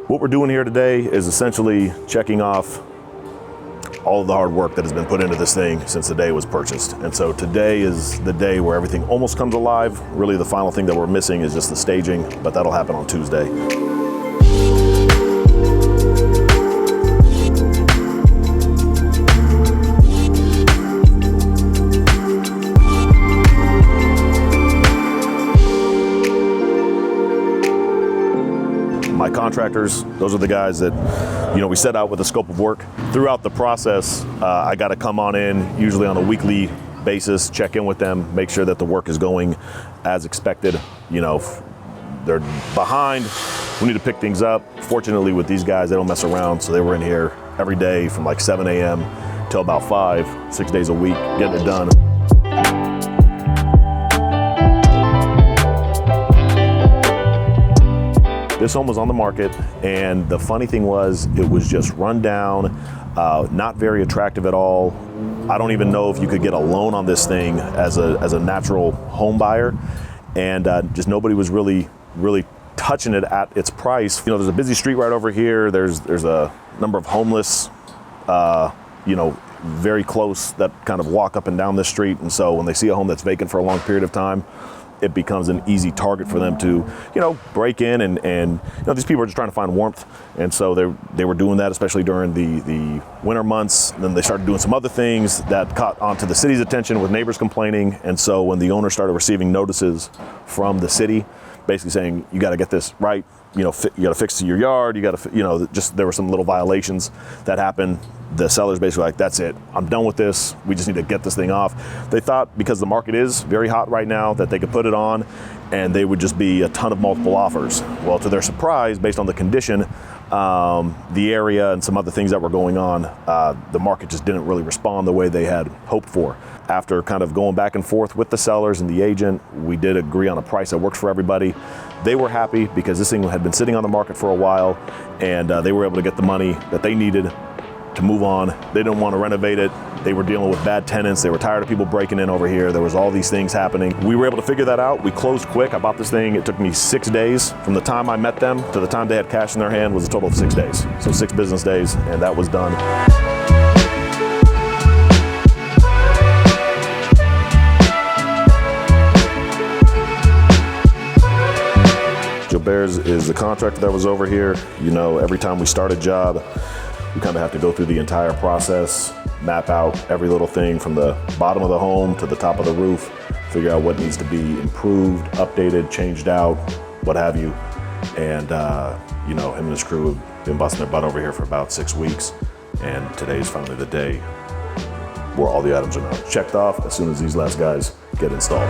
What we're doing here today is essentially checking off all of the hard work that has been put into this thing since the day it was purchased. And so today is the day where everything almost comes alive. Really the final thing that we're missing is just the staging, but that'll happen on Tuesday. My contractors, those are the guys that, we set out with a scope of work. Throughout the process, I got to come on in, usually on a weekly basis, check in with them, make sure that the work is going as expected. They're behind, we need to pick things up. Fortunately with these guys, they don't mess around, so they were in here every day from like 7 a.m. till about 5, 6 days a week, getting it done. This home was on the market, and the funny thing was, it was just run down, not very attractive at all. I don't even know if you could get a loan on this thing as a natural home buyer, and just nobody was really touching it at its price. There's a busy street right over here. There's a number of homeless, very close that kind of walk up and down this street, and so when they see a home that's vacant for a long period of time, it becomes an easy target for them to, break in and these people are just trying to find warmth. And so they were doing that, especially during the winter months. And then they started doing some other things that caught onto the city's attention with neighbors complaining. And so when the owner started receiving notices from the city, basically saying, you got to get this right, you got to fix your yard, you got to, there were some little violations that happened. The seller's basically like, that's it, I'm done with this, we just need to get this thing off. They thought because the market is very hot right now that they could put it on and they would just be a ton of multiple offers. Well, to their surprise, based on the condition, the area and some other things that were going on, the market just didn't really respond the way they had hoped for. After kind of going back and forth with the sellers and the agent, we did agree on a price that worked for everybody. They were happy because this thing had been sitting on the market for a while, and they were able to get the money that they needed to move on. They didn't want to renovate it. They were dealing with bad tenants. They were tired of people breaking in over here. There was all these things happening. We were able to figure that out. We closed quick. I bought this thing. It took me 6 days. From the time I met them to the time they had cash in their hand was a total of 6 days. So 6 business days, and that was done. Bears is the contractor that was over here. Every time we start a job, we kind of have to go through the entire process, map out every little thing from the bottom of the home to the top of the roof, figure out what needs to be improved, updated, changed out, what have you. And, him and his crew have been busting their butt over here for about 6 weeks. And today's finally the day where all the items are now checked off as soon as these last guys get installed.